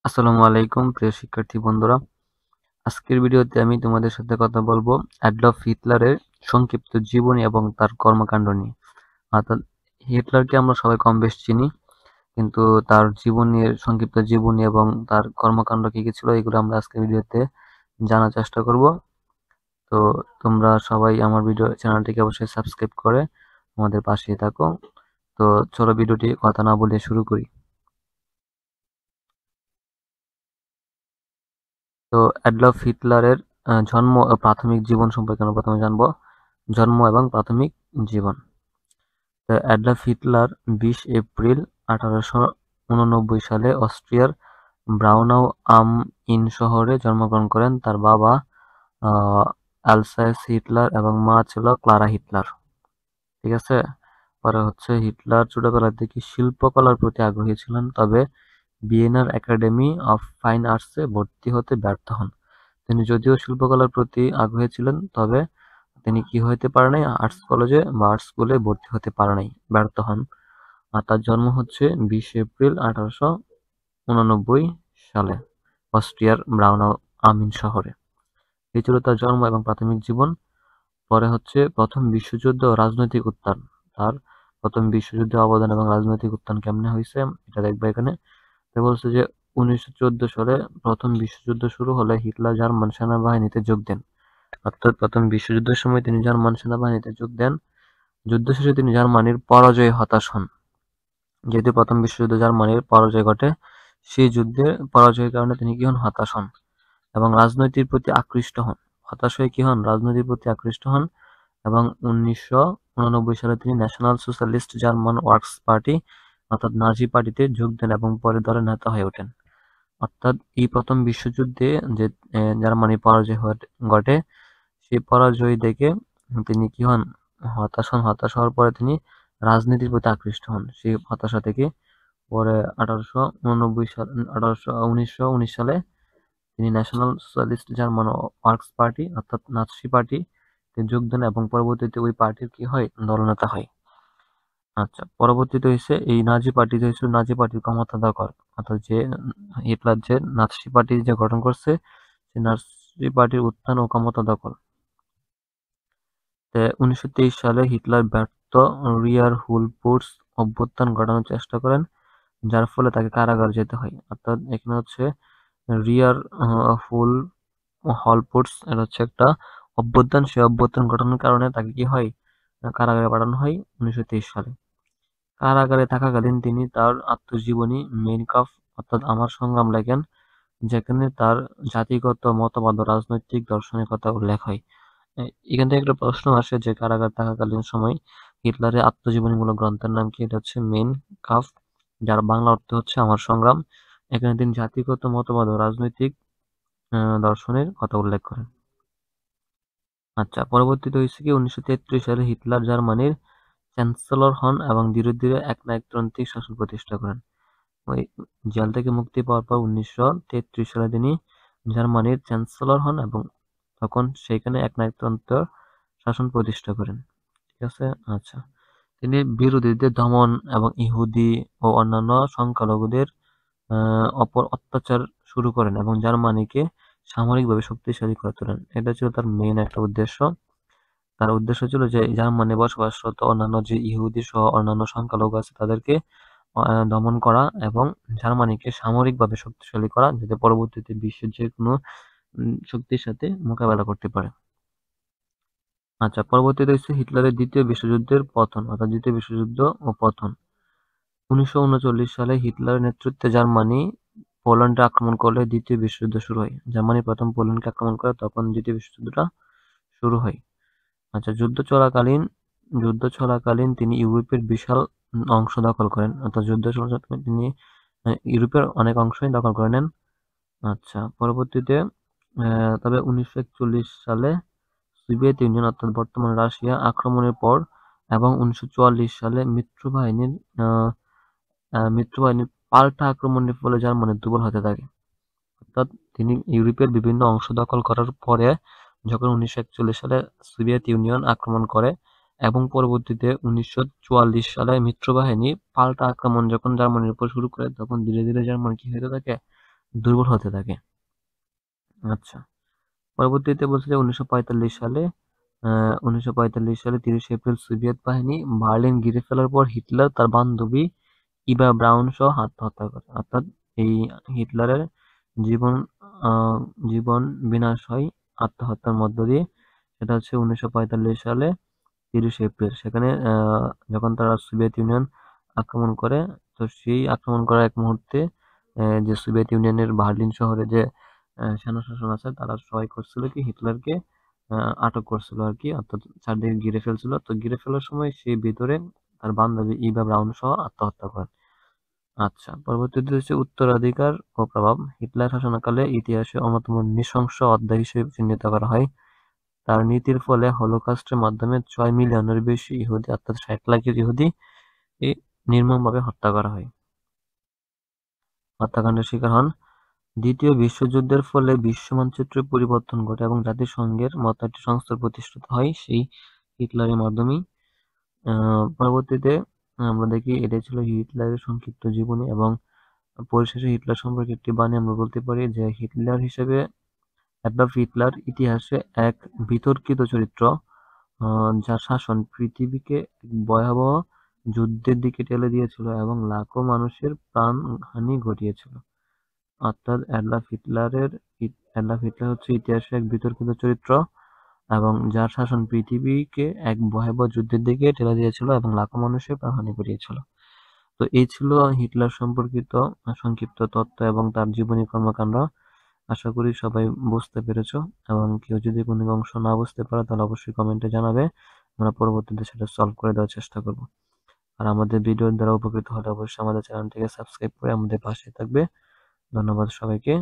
আসসালামু আলাইকুম প্রিয় শিক্ষার্থী বন্ধুরা। আজকের ভিডিওতে আমি তোমাদের সাথে কথা বলবো অ্যাডলফ হিটলারের সংক্ষিপ্ত জীবনী এবং তার কর্মকাণ্ড নিয়ে। অর্থাৎ হিটলারকে আমরা সবাই কম বেশ চিনি, কিন্তু তার জীবনের সংক্ষিপ্ত জীবনী এবং তার কর্মকাণ্ড কি কি ছিল এগুলো আমরা আজকের ভিডিওতে জানার চেষ্টা করব। তো তোমরা সবাই আমার ভিডিও চ্যানেলটিকে অবশ্যই সাবস্ক্রাইব করে আমাদের পাশে থাকো। তো চলো ভিডিওটি কথা না বলে শুরু করি। তো অ্যাডলফ হিটলারের জন্ম ও প্রাথমিক জীবন সম্পর্কে আমরা প্রথমে জানবো। জন্ম এবং প্রাথমিক জীবন। তো অ্যাডলফ হিটলার 20 এপ্রিল 1889 সালে অস্ট্রিয়ার ব্রাউনাউ আম ইন শহরে জন্মগ্রহণ করেন। তার বাবা আলসাস হিটলার এবং মা ছিল ক্লারা হিটলার। ঠিক আছে। পরে হচ্ছে হিটলার ছোটবেলা থেকে শিল্পকলার প্রতি আগ্রহী ছিলেন, তবে ভিয়েনার একাডেমি অফ ফাইন আর্টসে ভর্তি হতে ব্যর্থ হন। তিনি যদিও শিল্পকলার প্রতি আগ্রহী ছিলেন, তবে তিনি কি হতে পারে নাই, আর্টস কলেজে বা আর্টস স্কুলে ভর্তি হতে পারে নাই, ব্যর্থ হন। আর তার জন্ম হচ্ছে 20 এপ্রিল 1889 সালে অস্ট্রিয়ার ব্রাউনাউ আমিন শহরে। এই ছিল তার জন্ম এবং প্রাথমিক জীবন। পরে হচ্ছে প্রথম বিশ্বযুদ্ধ ও রাজনৈতিক উত্থান। তার প্রথম বিশ্বযুদ্ধে অবদান এবং রাজনৈতিক উত্থান কেমনে হয়েছে এটা দেখবে এখানে। বলছে যে 1914 সালে প্রথম বিশ্বযুদ্ধ শুরু হলে হিটলার জার্মান সেনাবাহিনীতে যোগ দেন। অর্থাৎ প্রথম বিশ্বযুদ্ধের সময় তিনি জার্মান সেনাবাহিনীতে যোগ দেন। যুদ্ধ শেষে তিনি জার্মানির পরাজয়ে হতাশ হন। যেহেতু প্রথম বিশ্বযুদ্ধে জার্মানির পরাজয় ঘটে, সেই যুদ্ধে পরাজয়ের কারণে তিনি কি হন, হতাশ হন এবং রাজনীতির প্রতি আকৃষ্ট হন। হতাশ হয়ে কি হন, রাজনীতির প্রতি আকৃষ্ট হন এবং 1989 সালে তিনি national socialist German works party অর্থাৎ নাজি পার্টিতে যোগ দেন এবং পরে দলের নেতা হয়ে ওঠেন। অর্থাৎ এই প্রথম বিশ্বযুদ্ধে যে জার্মানির পরাজয় ঘটে, সেই পরাজয় দেখে তিনি কি হন, হতাশ হন। হতাশ হওয়ার পরে তিনি রাজনীতির প্রতি আকৃষ্ট হন। সেই হতাশা থেকে পরে 1919 সালে তিনি national socialist German works party অর্থাৎ নাৎসি পার্টি যোগ দেন এবং পরবর্তীতে ওই পার্টির কি হয়, দলনেতা হয়। আচ্ছা, পরবর্তীতে হয়েছে এই নাজি পার্টি হয়েছিল নাজি পার্টির ক্ষমতা দখল। অর্থাৎ যে হিটলার যে নাৎসি পার্টি যে গঠন করছে, সেই নাৎসি পার্টির উত্থান ও ক্ষমতা দখল। 1923 সালে হিটলার ব্যর্থ রিয়ার হুলপুটস অভ্যুত্থান ঘটানোর চেষ্টা করেন, যার ফলে তাকে কারাগার যেতে হয়। অর্থাৎ এখানে হচ্ছে রিয়ার হুল হলপুটস, এটা হচ্ছে একটা অভ্যুত্থান। সেই অভ্যুত্থান ঘটানোর কারণে তাকে কি হয়, কারাগারে পাঠানো হয় 1923 সালে। কারাগারে থাকাকালীন তিনি তার আত্মজীবনী মেইন কাম্ফ অর্থাৎ আমার সংগ্রাম লেখেন, যেখানে তার জাতিগত মতবাদ ও রাজনৈতিক দর্শনের কথা উল্লেখ হয়। এখান থেকে একটা প্রশ্ন আসে যে কারাগার থাকাকালীন সময় হিটলারের আত্মজীবনীমূলক গ্রন্থের নাম কি? এটা হচ্ছে মেইন কাম্ফ, যার বাংলা অর্থ হচ্ছে আমার সংগ্রাম। এখানে তিনি জাতিগত মতবাদ ও রাজনৈতিক দর্শনের কথা উল্লেখ করেন। আচ্ছা, পরবর্তীতে হয়েছে কি 1933 সালে হিটলার জার্মানির চ্যান্সেলর হন এবং ধীরে ধীরে একনায়কতান্ত্রিক শাসন প্রতিষ্ঠা করেন। ওই জেল থেকে মুক্তি পাওয়ার পর 1933 সালে তিনি জার্মানির চ্যান্সেলর হন এবং তখন সেইখানে একনায়কতন্ত্র শাসন প্রতিষ্ঠা করেন। ঠিক আছে। আচ্ছা, তিনি বিরোধীদের দমন এবং ইহুদি ও অন্যান্য সংখ্যালঘুদের অপর অত্যাচার শুরু করেন এবং জার্মানিকে সামরিকভাবে শক্তিশালী করে তোলেন। এটা ছিল তার মেইন একটা উদ্দেশ্য। তার উদ্দেশ্য ছিল যে জার্মানি বসবাসরত অন্যান্য যে ইহুদি সহ অন্যান্য সংখ্যালঘু আছে তাদেরকে দমন করা এবং জার্মানিকে সামরিকভাবে শক্তিশালী করা, যাতে পরবর্তীতে বিশ্বের যে কোনো শক্তির সাথে মোকাবেলা করতে পারে। আচ্ছা, পরবর্তীতে হচ্ছে হিটলারের দ্বিতীয় বিশ্বযুদ্ধের পতন অর্থাৎ দ্বিতীয় বিশ্বযুদ্ধ ও পতন। 1939 সালে হিটলারের নেতৃত্বে জার্মানি পোল্যান্ডে আক্রমণ করলে দ্বিতীয় বিশ্বযুদ্ধ শুরু হয়। জার্মানি প্রথম পোল্যান্ডকে আক্রমণ করে, তখন দ্বিতীয় বিশ্বযুদ্ধটা শুরু হয়। আচ্ছা, যুদ্ধ চলাকালীন তিনি ইউরোপের বিশাল অংশ দখল করেন। অর্থাৎ যুদ্ধ চলাকালীন তিনি ইউরোপের অনেক অংশই দখল করে নেন। আচ্ছা, পরবর্তীতে তবে 1941 সালে সোভিয়েত ইউনিয়ন অর্থাৎ বর্তমান রাশিয়া আক্রমণের পর এবং 1944 সালে মিত্রবাহিনীর পাল্টা আক্রমণের ফলে জার্মানি দুর্বল হতে থাকে। অর্থাৎ তিনি ইউরোপের বিভিন্ন অংশ দখল করার পরে যখন 1941 সালে সোভিয়েত ইউনিয়ন আক্রমণ করে এবং পরবর্তীতে 1944 সালে মিত্রবাহিনী পাল্টা আক্রমণ যখন জার্মানির উপর শুরু করে, তখন ধীরে ধীরে জার্মানি কি হতে থাকে, দুর্বল হতে থাকে। আচ্ছা, পরবর্তীতে বলছে যে 1945 সালে 30 এপ্রিল সোভিয়েত বাহিনী বার্লিন ঘিরে ফেলার পর হিটলার তার বান্ধবী ইভা ব্রাউন সহ আত্মহত্যা করে। অর্থাৎ এই হিটলারের জীবন আহ, জীবন বিনাশ হয় আত্মহত্যার মধ্য দিয়ে। সেটা হচ্ছে 1945 সালে 30 এপ্রিল। সেখানে যখন তারা সোভিয়েত ইউনিয়ন আক্রমণ করে, তো সেই আক্রমণ করার এক মুহূর্তে যে সোভিয়েত ইউনিয়নের বার্লিন শহরে যে সেনা শাসন আছে তারা সবাই করছিল কি হিটলারকে আটক করছিল আর কি, অর্থাৎ চারদিকে ঘিরে ফেলছিল। তো ঘিরে ফেলার সময় সে ভিতরে তার বান্ধবী ইভা ব্রাউন সহ আত্মহত্যা করে। আচ্ছা, পরবর্তীতে হচ্ছে উত্তরাধিকার ও প্রভাব। হিটলার শাসনকালে ইতিহাসে অন্যতম নৃশংস অধ্যায় হিসেবে চিহ্নিত করা হয়। তার নীতির ফলে হলোকাস্টের মাধ্যমে 6 মিলিয়নের বেশি ইহুদি অর্থাৎ 60 লাখ ইহুদি এই নির্মমভাবে হত্যা করা হয়, হত্যাকাণ্ডের শিকার হন। দ্বিতীয় বিশ্বযুদ্ধের ফলে বিশ্ব মানচিত্রের পরিবর্তন ঘটে এবং জাতিসংঘের মতো একটি সংস্থা প্রতিষ্ঠিত হয় সেই হিটলারের মাধ্যমেই। পরবর্তীতে আমরা দেখি এটাই ছিল হিটলারের সংক্ষিপ্ত জীবনী এবং পরিশেষে হিটলার সম্পর্কে একটি বাণী আমরা বলতে পারি যে হিটলার হিসেবে অ্যাডলফ হিটলার ইতিহাসে এক বিতর্কিত চরিত্র, যার শাসন পৃথিবীকে এক ভয়াবহ যুদ্ধের দিকে ঠেলে দিয়েছিল এবং লাখো মানুষের প্রাণহানি ঘটিয়েছিল। অর্থাৎ অ্যাডলফ হিটলার হচ্ছে ইতিহাসে এক বিতর্কিত চরিত্র এবং যার শাসন পৃথিবীকে এক ভয়াবহ যুদ্ধের দিকে ঠেলে দিয়েছিল এবং লাখো মানুষের প্রাণহানি ঘটিয়েছিল। তো এই ছিল হিটলার সম্পর্কিত সংক্ষিপ্ত তথ্য এবং তার জীবনী কর্মকাণ্ড। আশা করি সবাই বুঝতে পেরেছো, এবং কেউ যদি কোনো অংশ না বুঝতে পারে তাহলে অবশ্যই কমেন্টে জানাবে, আমরা পরবর্তীতে সেটা সলভ করে দেওয়ার চেষ্টা করব। আর আমাদের ভিডিওর দ্বারা উপকৃত হলে অবশ্যই আমাদের চ্যানেলটিকে সাবস্ক্রাইব করে আমাদের পাশে থাকবে। ধন্যবাদ সবাইকে।